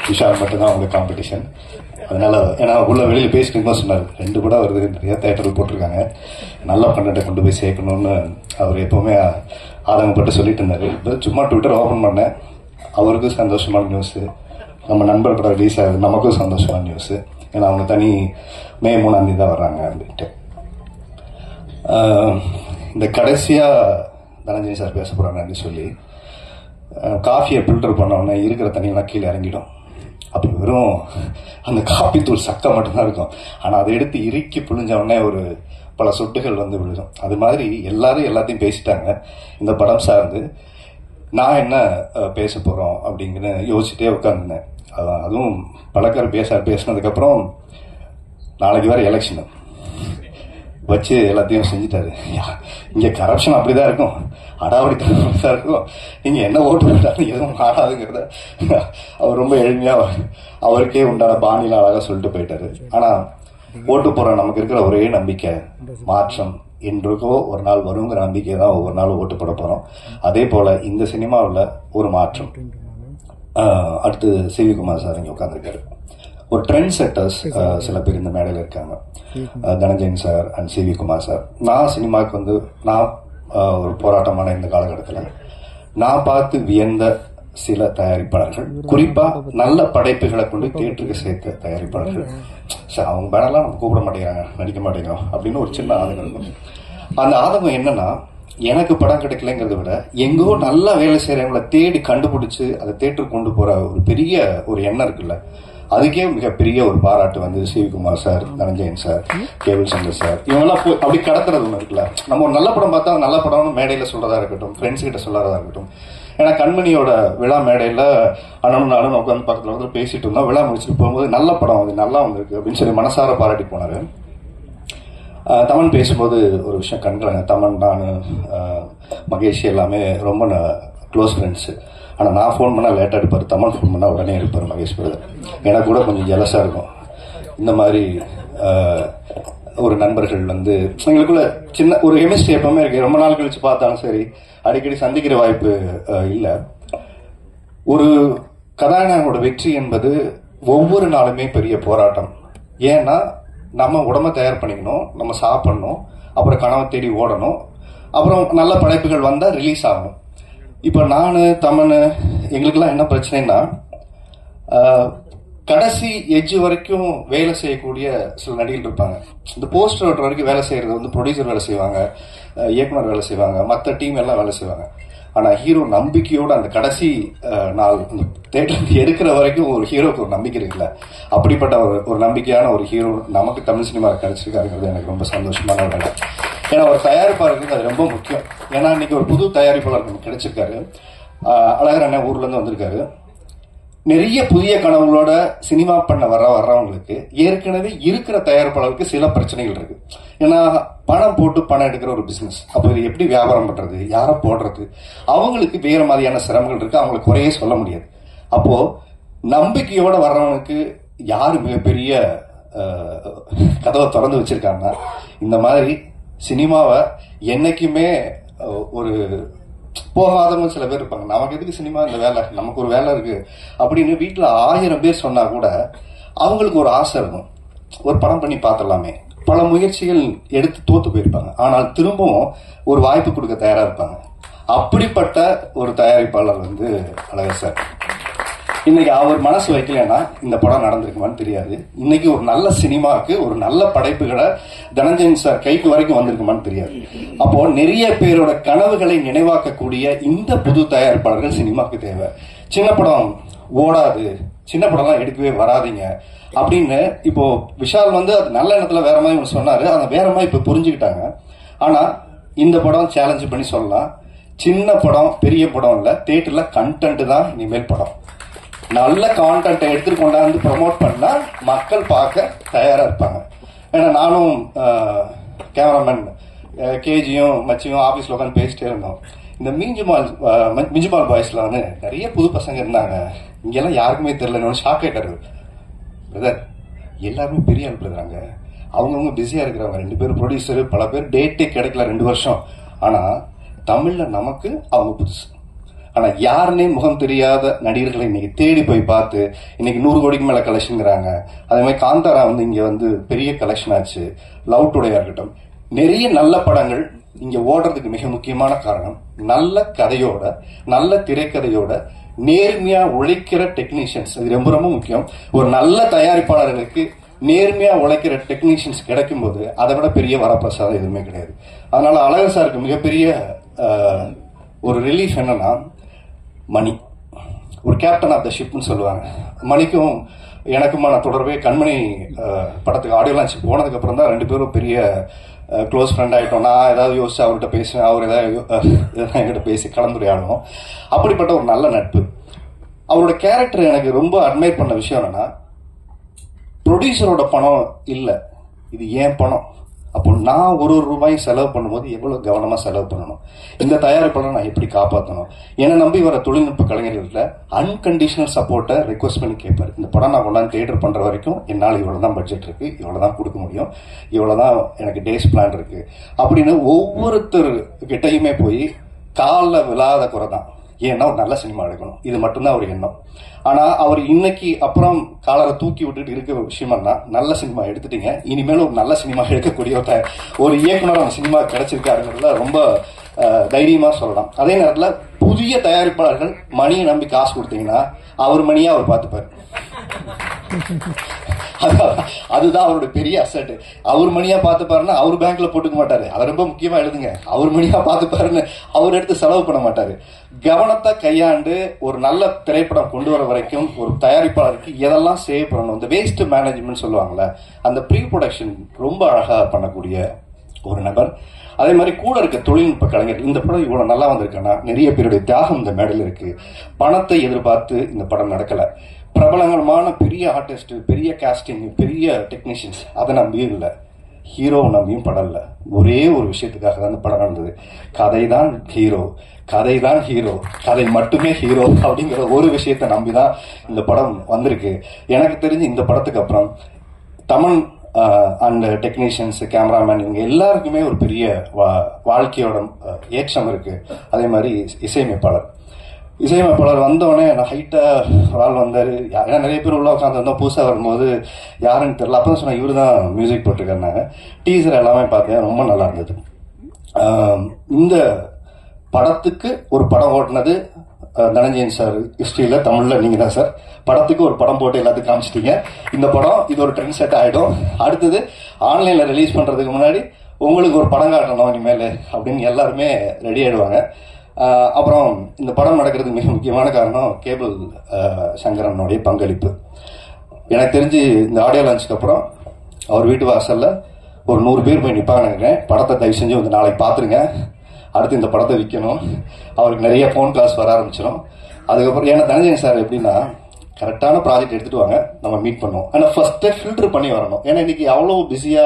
விஷால் மட்டும்தான் அவங்க காம்படிஷன். அதனால ஏன்னா உள்ள வெளியில் பேசிட்டு சொன்னார், 2 படம் வருது, நிறைய தேட்டரில் போட்டிருக்காங்க, நல்ல கண்டென்ட்டை கொண்டு போய் சேர்க்கணும்னு அவர் எப்பவுமே ஆதங்கப்பட்டு சொல்லிட்டு இருந்தாரு. இப்போ சும்மா ட்விட்டர் ஓப்பன் பண்ணேன், அவருக்கும் சந்தோஷமான நியூஸு, நம்ம நண்பர் படம் ரிலீஸ் ஆகுது, நமக்கும் சந்தோஷமான நியூஸு. ஏன்னா அவங்க தனி May 3 தான் வர்றாங்க அப்படின்ட்டு. இந்த கடைசியாக தனஞ்சயன் சார் பேச போகிறாங்கன்னு சொல்லி காஃபியை ஃபில்டர் பண்ணோன்னா இருக்கிற தண்ணியெல்லாம் கீழே இறங்கிடும். அப்படி வெறும் அந்த காப்பி தூள் சக்கை மட்டும்தான் இருக்கும். ஆனால் அதை எடுத்து இறுக்கி புழிஞ்ச உடனே ஒரு பல சொட்டுகள் வந்து விழுகும். அது மாதிரி எல்லாரும் எல்லாத்தையும் பேசிட்டாங்க. இந்த படம் சார்ந்து நான் என்ன பேச போகிறோம் அப்படிங்கிற யோசிச்சுட்டே உட்காந்துருந்தேன். அதுவும் பழக்கர் பேசினதுக்கப்புறம் நாளைக்கு வேறு எலெக்ஷனு வச்சு எல்லாத்தையும் செஞ்சுட்டாரு. இங்கே கரப்ஷன் அப்படிதான் இருக்கும், அடாவடித்தனம் அப்படிதான் இருக்கும், நீங்க என்ன ஓட்டு போட்டாலும் எதுவும் மாறாதுங்கிறத அவர் ரொம்ப எளிமையா அவருக்கே உண்டான பாணியில அழகா சொல்லிட்டு போயிட்டாரு. ஆனா ஓட்டு போற நமக்கு இருக்கிற ஒரே நம்பிக்கை மாற்றம் என்றுக்கோ ஒரு நாள் வருங்கிற நம்பிக்கை தான் ஒவ்வொரு நாளும் ஓட்டு போட போறோம். அதே போல இந்த சினிமாவில் ஒரு மாற்றம். அடுத்து சிவி குமார் சார் இங்க உட்கார்ந்துருக்காரு. ஒரு ட்ரெண்ட் செட்டர்ஸ் சில பேர் இந்த மேடையில் இருக்காங்க, Dhananjayan sir and CV Kumar sir. நான் சினிமாவுக்கு வந்து நான் ஒரு போராட்டமான இந்த காலகட்டத்தில் நான் பார்த்து வியந்த சில தயாரிப்பாளர்கள், குறிப்பா நல்ல படைப்புகளை கொண்டு தியேட்டருக்கு சேர்த்த தயாரிப்பாளர்கள். சார் அவங்க பேனர்லாம் நம்ம கூப்பிட மாட்டேங்கிறாங்க, நடிக்க மாட்டேங்கிறோம் அப்படின்னு ஒரு சின்ன ஆதங்கம் இருக்கும். அந்த ஆதங்கம் என்னன்னா, எனக்கு படம் கிடைக்கலங்கிறத விட எங்கோ நல்லா வேலை செய்யறவங்களை தேடி கண்டுபிடிச்சு அதை தியேட்டருக்கு கொண்டு போற ஒரு பெரிய ஒரு எண்ணம் இருக்குல்ல, அதுக்கே மிகப்பெரிய ஒரு பாராட்டு வந்து Sivakumar sir, Dhananjayan sir, cable Shankar sir, இவங்கெல்லாம் அப்படி கடத்துறது ஒண்ணு இருக்குல்ல. நம்ம ஒரு நல்ல படம் பார்த்தா நல்ல படம்னு மேடையில சொல்றதா இருக்கட்டும், ஃப்ரெண்ட்ஸ் கிட்ட சொல்றதா இருக்கட்டும். ஏன்னா கண்மணியோட விழா மேடையில அண்ணனும் நானும் உட்காந்து பக்கத்துல வந்து பேசிட்டு இருந்தோம். விழா முடிச்சுட்டு போகும்போது நல்ல படம் அது நல்லா வந்திருக்கு அப்படின்னு சொல்லி மனசார பாராட்டி போனாரு. தமன் பேசும்போது ஒரு விஷயம் கண்களாங்க. தமன், நான், மகேஷ் எல்லாமே ரொம்ப க்ளோஸ் ஃப்ரெண்ட்ஸ். ஆனால் நான் ஃபோன் பண்ணால் லேட்டாக எடுப்பார், தமன் ஃபோன் பண்ணால் உடனே எடுப்பார் மகேஷ் பிரதர். எனக்கு கூட கொஞ்சம் ஜெலஸாக இருக்கும். இந்த மாதிரி ஒரு நண்பர்கள் வந்து எங்களுக்குள்ள சின்ன ஒரு கெமிஸ்ட்ரி எப்பவுமே இருக்கு. ரொம்ப நாள் கழிச்சு பார்த்தாலும் சரி, அடிக்கடி சந்திக்கிற வாய்ப்பு இல்லை. ஒரு கதாநாயகனோட வெற்றி என்பது ஒவ்வொரு நாளுமே பெரிய போராட்டம். ஏன்னா நம்ம உடம்ப தயார் பண்ணிக்கணும், நம்ம சாப்பிடணும், அப்புறம் கனவை தேடி ஓடணும், அப்புறம் நல்ல படைப்புகள் வந்தால் ரிலீஸ் ஆகணும். இப்போ நான், தமன், எங்களுக்கெல்லாம் என்ன பிரச்சனைன்னா, கடைசி எட்ஜ் வரைக்கும் வேலை செய்யக்கூடிய சில நடிகர்கள் இருப்பாங்க. இந்த போஸ்டர் ஓட்டுற வரைக்கும் வேலை செய்யறது வந்து ப்ரொடியூசர் வேலை செய்வாங்க, இயக்குனர் வேலை செய்வாங்க, மற்ற டீம் எல்லாம் வேலை செய்வாங்க. ஆனா ஹீரோ நம்பிக்கையோட அந்த கடைசி நாள் தேட்டர் எடுக்கிற வரைக்கும் ஒரு ஹீரோக்கு ஒரு நம்பிக்கை இருக்குல்ல, அப்படிப்பட்ட ஒரு நம்பிக்கையான ஒரு ஹீரோ நமக்கு தமிழ் சினிமா கிடைச்சிருக்காருங்கிறது எனக்கு ரொம்ப சந்தோஷமான ஒரு இடம். ஏன்னா ஒரு தயாரிப்பாளருக்கு அது ரொம்ப முக்கியம். ஏன்னா இன்னைக்கு ஒரு புது தயாரிப்பாளர் நமக்கு கிடைச்சிருக்காரு. அழகர் அண்ணன் ஊர்ல இருந்து வந்திருக்காரு. நிறைய புதிய கனவுகளோட சினிமா பண்ண வர்றவங்களுக்கு ஏற்கனவே இருக்கிற தயாரிப்பாளருக்கு சில பிரச்சனைகள் இருக்கு. ஏன்னா பணம் போட்டு பணம் எடுக்கிற ஒரு பிசினஸ், அப்போ இது எப்படி வியாபாரம் பண்றது, யாரை போடுறது, அவங்களுக்கு வேற மாதிரியான சிரமங்கள் இருக்கு. அவங்களுக்கு குறையே சொல்ல முடியாது. அப்போ நம்பிக்கையோட வர்றவனுக்கு யாரு மிகப்பெரிய கதவை திறந்து வச்சிருக்காங்கன்னா, இந்த மாதிரி சினிமாவை என்னைக்குமே ஒரு போகாதவங்க சில பேர் இருப்பாங்க. நமக்கு எதுக்கு சினிமா, இந்த வேலை, நமக்கு ஒரு வேலை இருக்கு அப்படின்னு வீட்டுல 1000 பேர் சொன்னா கூட அவங்களுக்கு ஒரு ஆசை இருக்கும், ஒரு படம் பண்ணி பார்த்துடலாமே. பல முயற்சிகள் எடுத்து தோத்து போயிருப்பாங்க, ஆனால் திரும்பவும் ஒரு வாய்ப்பு கொடுக்க தயாரா இருப்பாங்க. அப்படிப்பட்ட ஒரு தயாரிப்பாளர் அழகர் சார். இன்னைக்கு அவர் மனசு வைக்கலன்னா இந்த படம் நடந்திருக்குமான்னு தெரியாது. இன்னைக்கு ஒரு நல்ல சினிமாவுக்கு ஒரு நல்ல படைப்புகளை தனஞ்சயன் சார் கைக்கு வரைக்கும் வந்திருக்குமான்னு தெரியாது. அப்போ நிறைய பேரோட கனவுகளை நினைவாக்கக்கூடிய இந்த புது தயாரிப்பாளர்கள் சினிமாவுக்கு தேவை. சின்ன படம் ஓடாது, சின்ன படம்லாம் எடுக்கவே வராதிங்க அப்படின்னு இப்போ விஷால் அது நல்ல எண்ணத்துல வேற மாதிரி ஒன்று சொன்னாரு. அதை வேற மாதிரி இப்ப புரிஞ்சுக்கிட்டாங்க. ஆனா இந்த படம் சேலஞ்சு பண்ணி சொல்லலாம், சின்ன படம் பெரிய படம் இல்ல, தியேட்டர்ல கண்டென்ட் தான் இனிமேல் படம். நல்ல கான்டென்ட் எடுத்துட்டு கொண்டாந்து ப்ரமோட் பண்ணா மக்கள் பார்க்க தயாரா இருப்பாங்க. ஏன்னா நானும் கேமராமேன் கேஜியும் மச்சியும் ஆபீஸ்ல உட்காந்து பேசிட்டே இருந்தோம். இந்த மிஞ்சுமால் பாய்ஸ்ல நிறைய புது பசங்க இருந்தாங்க. இங்கெல்லாம் யாருக்குமே தெரியல. ஷாக் ஆயிட்டாரு பிரதர், எல்லாருமே பெரிய ஆள் பிரதராங்க, அவங்கவுங்க பிஸியா இருக்கிறவங்க. 2 பேர் ப்ரொடியூசர், பல பேர் டேட்டே கிடைக்கல 2 வருஷம். ஆனா தமிழ்ல நமக்கு அவங்க புதுசு. ஆனா யாருன்னே முகம் தெரியாத நடிகர்களை இன்னைக்கு தேடி போய் பார்த்து இன்னைக்கு 100 கோடிக்கு மேல கலெக்ஷன்ங்கிறாங்க. அதே மாதிரி காந்தாரா இங்க பெரிய கலெக்ஷன் ஆச்சு. லவ் டுடே இருக்கட்டும், நிறைய நல்ல படங்கள் இங்க ஓடுறதுக்கு மிக முக்கியமான காரணம் நல்ல கதையோட, நல்ல திரைக்கதையோட நேர்மையா உழைக்கிற டெக்னீஷியன்ஸ். இது ரொம்ப ரொம்ப முக்கியம். ஒரு நல்ல தயாரிப்பாளர்களுக்கு நேர்மையா உழைக்கிற டெக்னீஷியன்ஸ் கிடைக்கும் போது அதை விட பெரிய வரப்பிரசாதம் எதுவுமே கிடையாது. அதனால அழகர் சாருக்கு மிகப்பெரிய ஒரு ரிலீஃப் என்னன்னா, மணி ஒரு கேப்டன் ஆஃப் த ஷிப்னு சொல்லுவாங்க. மணிக்கும் எனக்குமான தொடர்பே கண்மணி படத்துக்கு ஆடியோ லான்ச் போனதுக்கு அப்புறம் தான் 2 பேரும் பெரிய க்ளோஸ் ஃப்ரெண்ட் ஆயிட்டோம். நான் ஏதாவது யோசிச்சு அவர்கிட்ட பேசுவேன், அவர் ஏதாவது என்கிட்ட பேசி கலந்துரையாடுவோம். அப்படிப்பட்ட ஒரு நல்ல நட்பு. அவரோட கேரக்டர் எனக்கு ரொம்ப அட்மைர் பண்ண விஷயம் என்னன்னா, ப்ரொடியூசரோட பணம் இல்ல, இது ஏன் பணம். அப்போ நான் ஒரு ரூபாயும் செலவு பண்ணும்போது எவ்வளவு கவனமா செலவு பண்ணணும், இந்த தயாரிப்பாளரை நான் எப்படி காப்பாற்றணும். என்னை நம்பி வர தொழில்நுட்ப கலைஞர்கள்ல அன்கண்டிஷனல் சப்போர்ட்டை ரெக்வஸ்ட் பண்ணி கேட்பாரு. இந்த படம் நான் கொண்டாந்து தியேட்டர் பண்ற வரைக்கும் என்னால் இவ்வளவுதான் பட்ஜெட் இருக்கு, இவ்வளவுதான் கொடுக்க முடியும், இவ்வளவுதான் எனக்கு டேஸ் பிளான் இருக்கு அப்படின்னு ஒவ்வொருத்தர் கிட்டையுமே போய் காலில் விழாத குறை தான். ஏன்னா ஒரு நல்ல சினிமா எடுக்கணும், இது மட்டும்தான் ஒரு எண்ணம். ஆனா அவர் இன்னைக்கு அப்புறம் காலரை தூக்கி விட்டுட்டு இருக்கிற விஷயம்னா, நல்ல சினிமா எடுத்துட்டீங்க, இனிமேல் ஒரு நல்ல சினிமா எடுக்கக்கூடிய ஒரு இயக்குனர் அந்த சினிமா கிடைச்சிருக்காருங்கிறதுல ரொம்ப தைரியமா சொல்லலாம். அதே நேரத்தில் புதிய தயாரிப்பாளர்கள் மணியை நம்பி காசு கொடுத்தீங்கன்னா அவர் மணியா அவர் பார்த்துப்பாரு. அதுதான் அவருடைய பெரிய அசட். அவர் மணியா பார்த்துப்பாருன்னா அவர் பேங்க்ல போட்டுக்க மாட்டாரு. அதை ரொம்ப முக்கியமா எழுதுங்க. அவர் மணியா பார்த்துப்பாருன்னு அவர் எடுத்து செலவு பண்ண மாட்டாரு. கவனத்தை கையாண்டு ஒரு நல்ல திரைப்படம் கொண்டு வர வரைக்கும் ஒரு தயாரிப்பாளருக்கு எதெல்லாம் சேவ் பண்ணணும், இந்த வேஸ்ட் மேனேஜ்மெண்ட் சொல்லுவாங்கல்ல, அந்த ப்ரீ ப்ரொடக்ஷன் ரொம்ப அழகா பண்ணக்கூடிய ஒரு நபர். அதே மாதிரி கூட இருக்க தொழில்நுட்ப கலைஞர். இந்த படம் இவ்வளவு நல்லா வந்திருக்குன்னா நிறைய பேருடைய தியாகம் இந்த மேடையில் இருக்கு. பணத்தை எதிர்பார்த்து இந்த படம் நடக்கல. பிரபலமான பெரிய ஆர்டிஸ்ட், பெரிய காஸ்டிங், பெரிய டெக்னீஷியன்ஸ் அதை நம்பியும் இல்லை, ஹீரோவை நம்பியும் படம் இல்லை. ஒரே ஒரு விஷயத்துக்காக தான் இந்த படம் நடந்தது. கதை தான் ஹீரோ, கதை தான் ஹீரோ, கதை மட்டுமே ஹீரோ அப்படிங்கிற ஒரு விஷயத்தை நம்பிதான் இந்த படம் வந்திருக்கு. எனக்கு தெரிஞ்சு இந்த படத்துக்கு அப்புறம் தமிழ் அண்ட் டெக்னீஷியன்ஸ், கேமராமேன், இவங்க எல்லாருக்குமே ஒரு பெரிய வாழ்க்கையோட ஏற்றம் இருக்கு. அதே மாதிரி இசையமைப்பாளர் வந்தோடனே நான் ஹைட்டா ஒரு ஆள் வந்தாரு. ஏன்னா நிறைய பேர் உள்ள உட்காந்து வந்தோம், புதுசா வரும்போது யாருன்னு தெரியல. அப்பதான் சொன்னா இவரு தான் மியூசிக் போட்டிருக்காருனாங்க. டீசர் எல்லாமே பார்த்தேன், ரொம்ப நல்லா இருந்தது. இந்த படத்துக்கு ஒரு படம் ஓட்டினது தனஞ்சயன் சார் ஹிஸ்டரியில தமிழ்ல நீங்க தான் சார். படத்துக்கு ஒரு படம் போட்டு எல்லாத்துக்கும் காமிச்சிட்டீங்க. இந்த படம் இது ஒரு ட்ரெண்ட் செட் ஆயிடும். அடுத்தது ஆன்லைன்ல ரிலீஸ் பண்றதுக்கு முன்னாடி உங்களுக்கு ஒரு படம் காட்டணும் இனிமேல் அப்படின்னு எல்லாருமே ரெடி ஆயிடுவாங்க. அப்புறம் இந்த படம் நடக்கிறதுக்கு மிக முக்கியமான காரணம் கேபிள் சங்கரனுடைய பங்களிப்பு. எனக்கு தெரிஞ்சு இந்த ஆடியோ லான்ச்சுக்கு அப்புறம் அவர் வீட்டு வாசல்ல ஒரு 100 பேர் போய் நிற்பாங்க நினைக்கிறேன். படத்தை தயவு செஞ்சு வந்து நாளைக்கு பார்த்துருங்க, அடுத்து இந்த படத்தை விற்கணும். அவருக்கு நிறைய ஃபோன் கால்ஸ் வர ஆரம்பிச்சிடும். அதுக்கப்புறம் ஏன்னா தனஞ்சயன் சார் எப்படின்னா கரெக்டான ப்ராஜெக்ட் எடுத்துட்டு வாங்க, நம்ம மீட் பண்ணுவோம். ஆனால் ஃபர்ஸ்ட்டே ஃபில்டர் பண்ணி வரணும். ஏன்னா இன்னைக்கு அவ்வளோ பிஸியா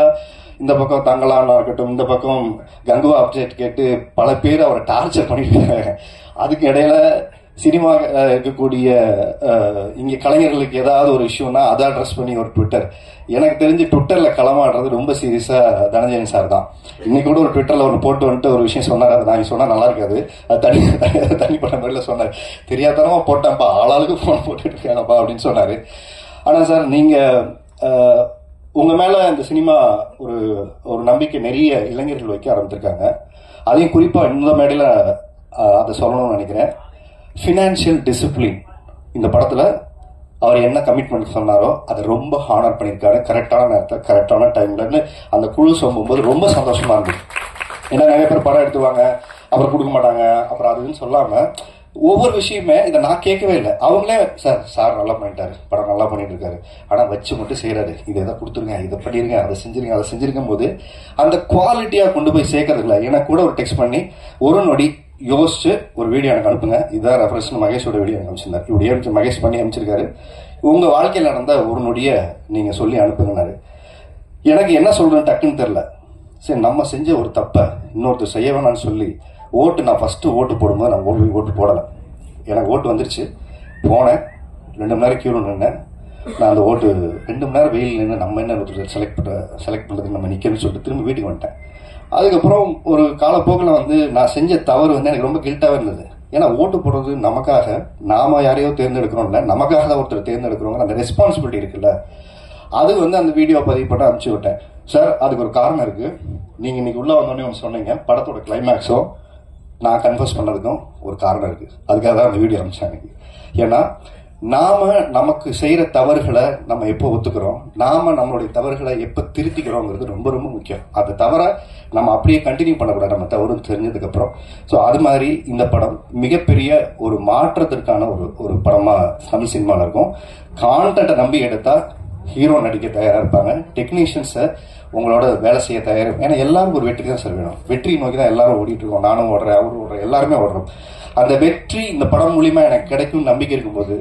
இந்த பக்கம் தங்கலானா இருக்கட்டும், இந்த பக்கம் கங்குவா அப்டேட் கேட்டு பல பேர் அவரை டார்ச்சர் பண்ணிட்டு இருக்காங்க. அதுக்கு இடையில சினிமா இருக்கக்கூடிய இங்க கலைஞர்களுக்கு ஏதாவது ஒரு இஷ்யூனா அதை அட்ரஸ் பண்ணி ஒரு ட்விட்டர். எனக்கு தெரிஞ்சு ட்விட்டர்ல களமாடுறது ரொம்ப சீரியஸா தனஞ்சயன் சார் தான். இன்னைக்கு கூட ஒரு ட்விட்டர்ல ஒன்று போட்டு வந்துட்டு ஒரு விஷயம் சொன்னார். அதை நான் சொன்னா நல்லா இருக்காது, அது தனிப்பட்ட முறையில் சொன்னார். தெரியாதனமா போட்டேன்ப்பா, ஆளாளுக்கு போன் போட்டுட்டு இருக்காங்கப்பா அப்படின்னு சொன்னாரு. ஆனா சார் நீங்க உங்க மேல இந்த சினிமா ஒரு நம்பிக்கை நிறைய இளைஞர்கள் வைக்க ஆரம்பிச்சிருக்காங்க. அதையும் குறிப்பா இந்த மேடையில அதை சொல்லணும்னு நினைக்கிறேன். ஃபினான்ஷியல் டிசிப்ளின் இந்த படத்துல அவர் என்ன கமிட்மெண்ட் சொன்னாரோ அதை ரொம்ப ஹானர் பண்ணியிருக்காரு. கரெக்டான நேரத்தில் கரெக்டான டைம்லன்னு அந்த குழு சொல்லும்போது ரொம்ப சந்தோஷமா இருந்தது. ஏன்னா நிறைய பேர் படம் எடுத்துவாங்க, அப்புறம் கொடுக்க மாட்டாங்க, அப்புறம் அதுன்னு சொல்லாம ஒவ்வொரு விஷயமே இதை நான் கேட்கவே இல்லை. அவங்களே சார் நல்லா பண்ணிட்டாரு, படம் நல்லா பண்ணிட்டு இருக்காரு, ஆனா வச்சு மட்டும் செய்யறாரு, இதை எதை கொடுத்துருங்க, இதை பண்ணிருங்க, அதை செஞ்சிருக்கும் போது அந்த குவாலிட்டியா கொண்டு போய் சேர்க்கறது இல்லை. எனக்கு கூட ஒரு டெக்ஸ்ட் பண்ணி ஒரு நொடி யோசிச்சு ஒரு வீடியோ எனக்கு அனுப்புங்க, இதான் ரெஃபரன்ஸ் மகேஷோட வீடியோ எனக்கு அனுப்பிச்சிருந்தாரு. இப்படி மகேஷ் பண்ணி அனுப்பிச்சிருக்காரு. உங்க வாழ்க்கையில் நடந்த ஒரு நொடிய நீங்க சொல்லி அனுப்புங்கன்னாரு. எனக்கு என்ன சொல்றேன்னு டக்குன்னு தெரியல. சரி, நம்ம செஞ்ச ஒரு தப்ப இன்னொருத்தர் செய்ய வேணாம்னு சொல்லி நான் ஃபர்ஸ்ட் ஓட்டு போடும்போது நான் ஓட்டு போடலை. எனக்கு ஓட்டு வந்துருச்சு. போனேன், 2 மணி நேரம் கியூல நின்னேன். நான் அந்த ஓட்டு 2 மணி நேரம் வெயில் நின்று நம்ம என்ன செலக்ட் பண்ணுறதுக்கு நம்ம நிற்கணும்னு சொல்லிட்டு திரும்ப வீட்டுக்கு வந்துட்டேன். அதுக்கப்புறம் ஒரு காலப்போக்கில் நான் செஞ்ச தவறு எனக்கு ரொம்ப கில்ட்டாக இருந்தது. ஏன்னா ஓட்டு போடுறது நமக்காக, நாம யாரையோ தேர்ந்தெடுக்கிறோம் இல்லை, நமக்காக தான் ஒருத்தர் தேர்ந்தெடுக்கிறோங்கிற அந்த ரெஸ்பான்சிபிலிட்டி இருக்குல்ல, அது அந்த வீடியோ பதிவு பண்ண அனுப்பிச்சு விட்டேன். சார் அதுக்கு ஒரு காரணம் இருக்கு. நீங்க இன்னைக்கு உள்ள வந்தோடனே ஒன்று சொன்னீங்க, படத்தோட கிளைமேக்ஸும் நான் கன்ஃபர்ஸ் பண்ணதுக்கும் ஒரு காரணம் இருக்கு. அதுக்காக தான் அந்த வீடியோ அனுப்பிச்சாங்க. ஏன்னா நாம நமக்கு செய்யற தவறுகளை நம்ம எப்போ ஒத்துக்கிறோம், நாம நம்மளுடைய தவறுகளை எப்ப திருத்திக்கிறோங்கிறது ரொம்ப ரொம்ப முக்கியம். அந்த தவற நம்ம அப்படியே கண்டினியூ பண்ணக்கூடாது, நம்ம தவறு தெரிஞ்சதுக்கு அப்புறம். ஸோ அது மாதிரி இந்த படம் மிகப்பெரிய ஒரு மாற்றத்திற்கான ஒரு படமா தமிழ் சினிமாவில் இருக்கும். கான்டென்ட்டை நம்பி எடுத்தா ஹீரோ நடிக்க தயாரா இருப்பாங்க, டெக்னீஷியன்ஸை உங்களோட வேலை செய்ய தயார். ஏன்னா எல்லாரும் ஒரு வெற்றி தான் சார் வேணும். வெற்றி நோக்கி தான் எல்லாரும் ஓடிட்டு இருக்கோம். நானும் ஓடுறேன், அவரும் ஓடுறேன், எல்லாருமே ஓடுறோம். அந்த வெற்றி இந்த படம் மூலியமா எனக்கு கிடைக்கும் நம்பிக்கை இருக்கும்போது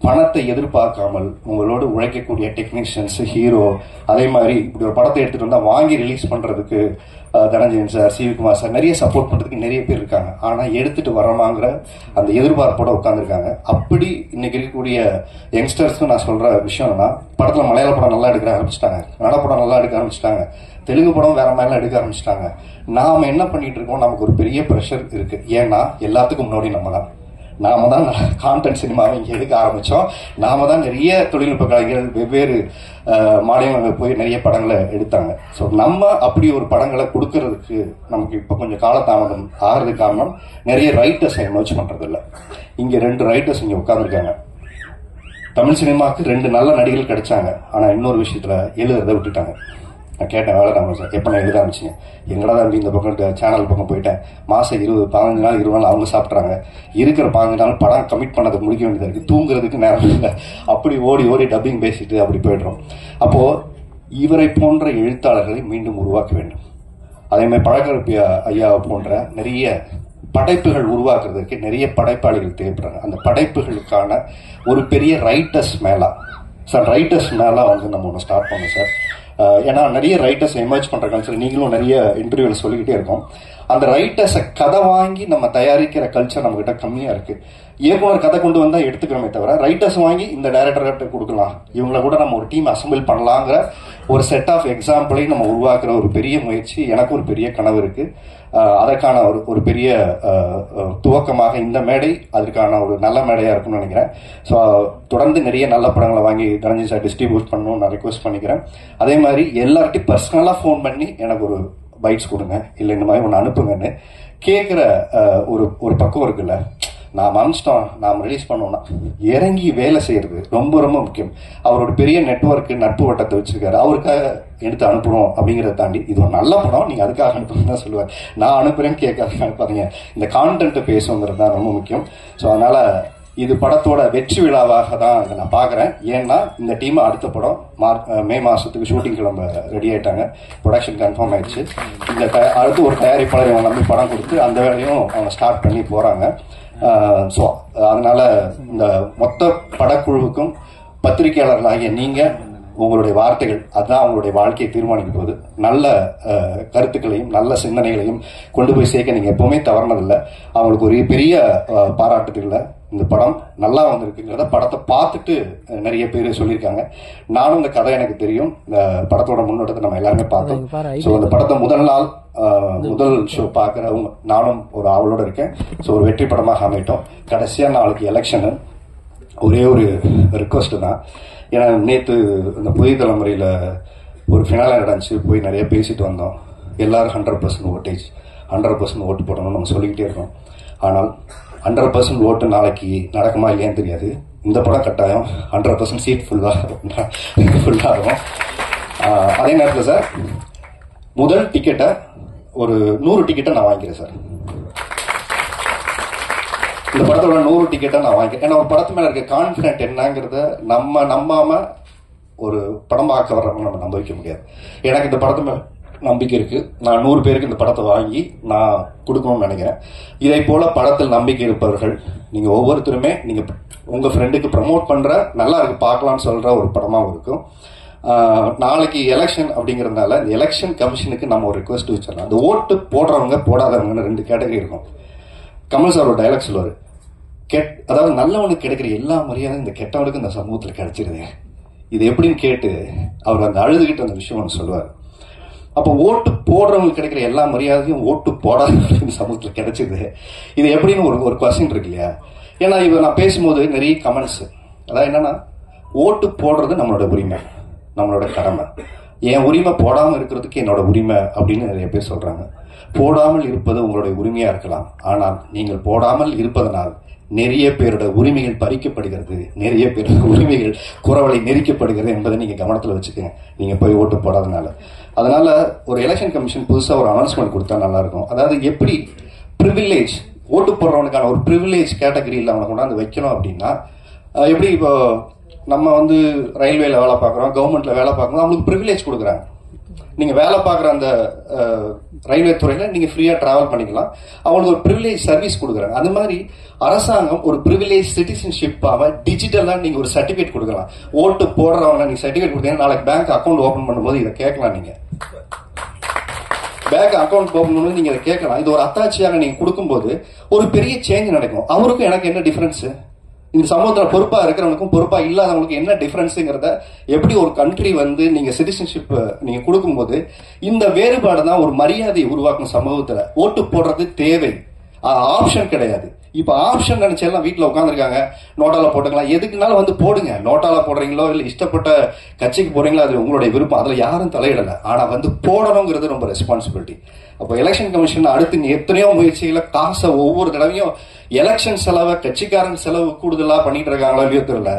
பணத்தை எதிர்பார்க்காமல் உங்களோட உழைக்கக்கூடிய டெக்னீஷியன்ஸ், ஹீரோ, அதே மாதிரி இப்படி ஒரு படத்தை எடுத்துட்டு வந்தா வாங்கி ரிலீஸ் பண்றதுக்கு தனஞ்சயன் சார், சிவிகுமார் சார் நிறைய சப்போர்ட் பண்றதுக்கு நிறைய பேர் இருக்காங்க. ஆனா எடுத்துட்டு வரமாங்கிற அந்த எதிர்பார்ப்போட உட்காந்துருக்காங்க. அப்படி இன்னைக்கு இருக்கக்கூடிய யங்ஸ்டர்ஸ்க்கு நான் சொல்ற விஷயம் என்னன்னா, படத்துல மலையாள படம் நல்லா எடுக்க ஆரம்பிச்சிட்டாங்க, கன்னட படம் நல்லா எடுக்க ஆரம்பிச்சிட்டாங்க, தெலுங்கு படம் வேற மாதிரி எடுக்க ஆரம்பிச்சிட்டாங்க. நாம என்ன பண்ணிட்டு இருக்கோம், நமக்கு ஒரு பெரிய ப்ரெஷர் இருக்கு. ஏன்னா எல்லாத்துக்கும் முன்னாடி நாம தான் கான்டென்ட் சினிமாவை இங்க எடுக்க ஆரம்பிச்சோம். நாம தான் நிறைய தொழில்நுட்ப கலைஞர்கள் வெவ்வேறு மாநிலங்கள் போய் நிறைய படங்களை எடுத்தாங்க. ஸோ நம்ம அப்படி ஒரு படங்களை கொடுக்கறதுக்கு நமக்கு இப்ப கொஞ்சம் காலதாமதம் ஆகிறதுக்கு காரணம் நிறைய ரைட்டர்ஸ் எமர்ஜ் பண்றது இல்லை. இங்க 2 ரைட்டர்ஸ் இங்க உட்கார்ந்துருக்காங்க. தமிழ் சினிமாவுக்கு 2 நல்ல நடிகர்கள் கிடைச்சாங்க. ஆனா இன்னொரு விஷயத்துல எழுதுறதை விட்டுட்டாங்க. நான் கேட்டேன், வேலை நம்ம சார் எப்போ நான் எழுத ஆரம்பிச்சிங்க, எங்கடா தம்பி இந்த பக்கம் சேனல் பக்கம் போயிட்டேன். மாசம் 15 நாள் 20 நாள் அவங்க சாப்பிட்றாங்க. இருக்கிற 15 நாள் படம் கமிட் பண்ணதை முடிக்க வேண்டியதா இருக்கு, தூங்குறதுக்கு நேரம் இல்லை. அப்படி ஓடி டப்பிங் பேசிட்டு அப்படி போயிடுறோம். அப்போ இவரை போன்ற எழுத்தாளர்களை மீண்டும் உருவாக்க வேண்டும். அதே மாதிரி பழக்கரப்பி ஐயாவை போன்ற நிறைய படைப்புகள் உருவாக்குறதுக்கு நிறைய படைப்பாளிகள் தேவைப்படுறாங்க. அந்த படைப்புகளுக்கான ஒரு பெரிய ரைட்டர்ஸ் மேலா நம்ம ஒன்று ஸ்டார்ட் பண்ணோம் சார். ஏன்னா நிறைய ரைட்டர்ஸ் எமர்ஜ் பண்ற கல்ச்சர் நீங்களும் நிறைய இன்டர்வியூல சொல்லிக்கிட்டே இருக்கோம். அந்த ரைட்டர்ஸை கதை வாங்கி நம்ம தயாரிக்கிற கல்ச்சர் நம்ம கிட்ட கம்மியா இருக்கு. இயக்குனர் கதை கொண்டு வந்தா எடுத்துக்கிறோமே தவிர ரைட்டர்ஸ் வாங்கி இந்த டைரக்டர்கிட்ட கொடுக்கலாம், இவங்களை கூட நம்ம ஒரு டீம் அசம்பிள் பண்ணலாங்கிற ஒரு செட் ஆஃப் எக்ஸாம்பிளையும் நம்ம உருவாக்குற ஒரு பெரிய முயற்சி எனக்கு ஒரு பெரிய கனவு இருக்கு. அதற்கான ஒரு பெரிய துவக்கமாக இந்த மேடை அதற்கான ஒரு நல்ல மேடையா இருக்கும்னு நினைக்கிறேன். ஸோ தொடர்ந்து நிறைய நல்ல படங்களை வாங்கி தனஞ்சயன் சார் டிஸ்ட்ரிபியூட் பண்ணணும்னு நான் ரிக்வெஸ்ட் பண்ணிக்கிறேன். அதே மாதிரி எல்லார்ட்டையும் பர்சனலா ஃபோன் பண்ணி எனக்கு ஒரு பைட்ஸ் கொடுங்க, இல்லை இந்த மாதிரி ஒன்று அனுப்புங்கன்னு கேட்குற ஒரு பக்கம் இருக்குல்ல, நாம் அனுப்பிச்சிட்டோம், நாம் ரிலீஸ் பண்ணோம்னா இறங்கி வேலை செய்யறது ரொம்ப ரொம்ப முக்கியம். அவரோட பெரிய நெட்வொர்க் நட்பு வட்டத்தை வச்சிருக்காரு, அவருக்காக எடுத்து அனுப்பணும் அப்படிங்கறத தாண்டி இது ஒரு நல்ல படம், நீங்க அதுக்காக அனுப்பணும் தான் சொல்லுவார். நான் அனுப்புறேன்னு கேட்காத அனுப்பாதீங்க, இந்த கான்டென்ட் பேசுங்கிறது தான் ரொம்ப முக்கியம். ஸோ அதனால இது படத்தோட வெற்றி விழாவாக தான் நான் பாக்குறேன். ஏன்னா இந்த டீம் அடுத்த படம் மே மாசத்துக்கு ஷூட்டிங் கிளம்ப ரெடி ஆயிட்டாங்க, ப்ரொடக்ஷன் கன்ஃபார்ம் ஆயிடுச்சு. இந்த அடுத்து ஒரு தயாரிப்பாளர் இவங்க நம்பி படம் கொடுத்து அந்த வேலையும் அவங்க ஸ்டார்ட் பண்ணி போறாங்க. ஸோ அதனால இந்த மொத்த படக்குழுவுக்கும் பத்திரிகையாளர்களாகிய நீங்க உங்களுடைய வார்த்தைகள் அதுதான் அவங்களுடைய வாழ்க்கையை தீர்மானிக்க போகுது. நல்ல கருத்துக்களையும் நல்ல சிந்தனைகளையும் கொண்டு போய் சேர்க்க நீங்க எப்பவுமே தவறினதில்லை. அவங்களுக்கு ஒரு பெரிய பாராட்டுதில்லை. இந்த படம் நல்லா வந்திருக்குங்கிறத படத்தை பார்த்துட்டு நிறைய பேர் சொல்லியிருக்காங்க. நானும் இந்த கதை எனக்கு தெரியும், இந்த படத்தோட முன்னோட்டத்தை நம்ம எல்லாருமே பார்த்தோம். ஸோ இந்த படத்தை முதல் நாள் முதல் ஷோ பார்க்குறவங்க நானும் ஒரு ஆவலோட இருக்கேன். ஸோ ஒரு வெற்றி படமாக அமைட்டோம். கடைசியாக நாளைக்கு எலெக்ஷனு, ஒரே ஒரு ரிக்வஸ்ட் தான். ஏன்னா நேற்று இந்த புதிய தலைமுறையில் ஒரு ஃபினாலே நடந்துச்சு, போய் நிறைய பேசிட்டு வந்தோம். எல்லாரும் 100% ஓட்டேஜ் 100% ஓட்டு போடணும்னு நம்ம சொல்லிக்கிட்டே இருக்கோம். ஆனால் 100% ஓட்டு நாளைக்கு நடக்குமா இல்லையான்னு தெரியாது. இந்த படம் கட்டாயம் 100% சீட் ஃபுல்லாகும். அதே நேரத்தில் சார் முதல் டிக்கெட்டை ஒரு 100 டிக்கெட்டை நான் வாங்கிக்கிறேன் சார். இந்த படத்தோட 100 டிக்கெட்டை நான் வாங்கிக்கிறேன். ஏன்னா ஒரு படத்து மேல இருக்க கான்பிடென்ட் என்னங்கிறத நம்ம நம்பாம ஒரு படம் பார்க்க வர்றவங்க நம்ம நம்ப வைக்க முடியாது. எனக்கு இந்த படத்து மேல நம்பிக்கை இருக்கு. நான் 100 பேருக்கு இந்த படத்தை வாங்கி நான் கொடுக்கணும்னு நினைக்கிறேன். இதை போல படத்தில் நம்பிக்கை இருப்பவர்கள் நீங்க ஒவ்வொருத்தருமே நீங்க உங்க ஃப்ரெண்டுக்கு ப்ரமோட் பண்ற நல்லா இருக்கு பார்க்கலாம்னு சொல்ற ஒரு படமாவும் இருக்கும். நாளைக்கு எலெக்ஷன் அப்படிங்கறதுனால இந்த எலெக்ஷன் கமிஷனுக்கு நம்ம ஒரு ரிக்வெஸ்ட் வச்சிடலாம். அந்த ஓட்டு போடுறவங்க போடாதவங்கன்னு 2 கேட்டகரி இருக்கும். கமல் சார் ஒரு டைலாக் சொல்லுவாரு, அதாவது நல்லவனுக்கு கிடைக்கிற எல்லா மரியாதையும் இந்த கெட்டவனுக்கு இந்த சமூகத்தில் கிடைச்சிருது. இது எப்படின்னு கேட்டு அவர் அந்த அழுதுகிட்டு அந்த விஷயம் ஒன்று சொல்லுவார். அப்போ ஓட்டு போடுறவங்களுக்கு கிடைக்கிற எல்லா மரியாதையும் ஓட்டு போடாதவங்களுக்கு இந்த சமூகத்தில் கிடைச்சிருது. இது எப்படின்னு ஒரு கொஸ்டின் இருக்கு இல்லையா? ஏன்னா இவ நான் பேசும்போது நிறைய கமெண்ட்ஸ், அதாவது என்னன்னா ஓட்டு போடுறது நம்மளோட உரிமை, நம்மளோட கடமை. என் உரிமை போடாமல் இருக்கிறதுக்கு என்னோட உரிமை அப்படின்னு நிறைய பேர் சொல்றாங்க. போடாமல் இருப்பது உங்களுடைய உரிமையா இருக்கலாம், ஆனால் நீங்கள் போடாமல் இருப்பதனால் நிறைய பேரோட உரிமைகள் பறிக்கப்படுகிறது, நிறைய பேரோட உரிமைகள் குறவலை நெரிக்கப்படுகிறது என்பதை நீங்க கவனத்தில் வச்சுக்கோங்க, நீங்க போய் ஓட்டு போடாதனால. அதனால ஒரு எலெக்ஷன் கமிஷன் புதுசா ஒரு அனௌன்ஸ்மெண்ட் கொடுத்தா நல்லா இருக்கும். அதாவது எப்படி பிரிவிலேஜ் ஓட்டு போடுறவனுக்கான ஒரு பிரிவிலேஜ் கேட்டகரியில் அவனை கொண்டாந்து வைக்கணும் அப்படின்னா, எப்படி இப்போ நம்ம ரயில்வேல வேலை பார்க்குறோம், கவர்மெண்ட்ல வேலை பார்க்கணும், அவங்களுக்கு பிரிவிலேஜ் கொடுக்குறாங்க. நீங்க வேலை பார்க்குற அந்த ரயில்வே துறையில நீங்க ஃப்ரீயா டிராவல் பண்ணிக்கலாம், அவங்களுக்கு ஒரு பிரிவிலேஜ் சர்வீஸ் கொடுக்குறாங்க. அது மாதிரி அரசாங்கம் ஒரு பிரிவிலேஜ் சிட்டிசன்ஷிப்பாக டிஜிட்டலா நீங்க ஒரு சர்டிபிகேட் கொடுக்கலாம். ஓட்டு போடுறவங்க நீங்க சர்டிபிகேட் கொடுத்தீங்கன்னா நாளைக்கு பேங்க் அக்கௌண்ட் ஓபன் பண்ணும்போது இதை கேட்கலாம். நீங்க பேங்க் அக்கௌண்ட் ஓபன் பண்ணும்போது நீங்க இதை கேட்கலாம். இது ஒரு அத்தாட்சியாக நீங்க கொடுக்கும்போது ஒரு பெரிய சேஞ்ச் நடக்கும். அவருக்கும் எனக்கு என்ன டிஃபரன்ஸ், இந்த சமூகத்தில் பொறுப்பா இருக்கிறவங்களுக்கும் பொறுப்பா இல்லாதவங்களுக்கும் என்ன டிஃபரன்ஸுங்கிறத எப்படி ஒரு கண்ட்ரி நீங்க சிட்டிசன்ஷிப் நீங்க கொடுக்கும்போது இந்த வேறுபாடு தான் ஒரு மரியாதையை உருவாக்கும் சமூகத்துல. ஓட்டு போடுறது தேவை, ஆப்ஷன் கிடையாது. இப்ப ஆப்ஷன் நினைச்செல்லாம் வீட்டுல உட்காந்துருக்காங்க, நோட்டால போட்டுக்கலாம், எதுக்குனாலும் போடுங்க. நோட்டால போடுறீங்களோ இல்ல இஷ்டப்பட்ட கட்சிக்கு போறீங்களோ அது உங்களுடைய விருப்பம், அதுல யாரும் தலையிடல. ஆனா போடணுங்கிறது ரொம்ப ரெஸ்பான்சிபிலிட்டி. அப்போ எலெக்ஷன் கமிஷன் அடுத்து எத்தனையோ முயற்சிகளை காசை ஒவ்வொரு தடவையும் எலெக்ஷன் செலவை கட்சிக்காரன் செலவு கூடுதலா பண்ணிட்டு இருக்காங்களோ இல்லையோ தெரியல.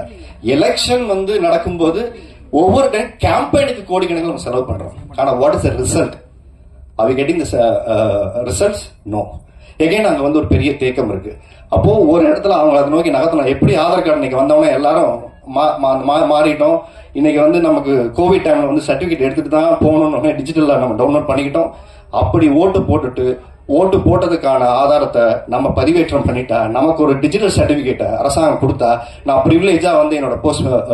எலெக்ஷன் நடக்கும்போது ஒவ்வொரு டைம் கேம்பெயினுக்கு கோடிக்கணக்கில் நம்ம செலவு பண்றோம். ஆனா what is the result? Are we getting the results? No. Again அங்க ஒரு பெரிய தேக்கம் இருக்கு. அப்போ ஒரு இடத்துல அவங்க அதை நோக்கி நகர்த்தணும். எப்படி ஆதார் கார்டு இன்னைக்கு வந்தவங்க எல்லாரும் மாறிட்டோம். இன்னைக்கு நமக்கு கோவிட் டைம்ல சர்டிபிகேட் எடுத்துட்டு தான் போகணும்னு டிஜிட்டல்ல நம்ம டவுன்லோட் பண்ணிக்கிட்டோம். அப்படி ஓட்டு போட்டதுக்கான ஆதாரத்தை நம்ம பதிவேற்றம் பண்ணிட்டா நமக்கு ஒரு டிஜிட்டல் சர்டிபிகேட்டை அரசாங்கம் கொடுத்தா நான் பிரிவிலேஜா என்னோட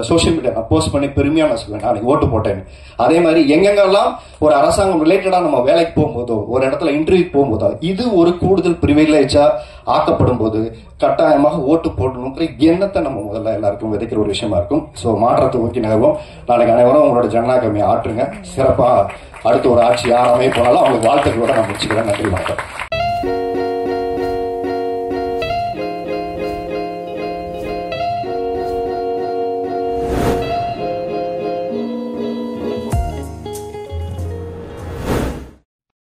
சோசியல் மீடியா நான் போஸ்ட் பண்ணி பெருமையா நான் சொல்லுவேன் நான் ஓட்டு போட்டேன். அதே மாதிரி எங்கெங்கெல்லாம் ஒரு அரசாங்கம் ரிலேட்டடா நம்ம வேலைக்கு போகும்போதோ ஒரு இடத்துல இன்டர்வியூ போகும்போதோ இது ஒரு கூடுதல் பிரிவிலேஜா ஆக்கப்படும் போது கட்டாயமாக ஓட்டு போடணுங்கிற எண்ணத்தை நம்ம முதல்ல எல்லாருக்கும் விதைக்கிற ஒரு விஷயமா இருக்கும். சோ மாற்றத்தை நோக்கி நகர்வோம். நாளைக்கு அனைவரும் உங்களோட ஜனநாயகமே ஆற்றுங்க. சிறப்பா அடுத்த ஒரு ஆட்சி யாராமே போனாலும் அவங்களுக்கு வாழ்த்துக்களோட நான் முடிச்சுக்கிறேன். நன்றி, வணக்கம்.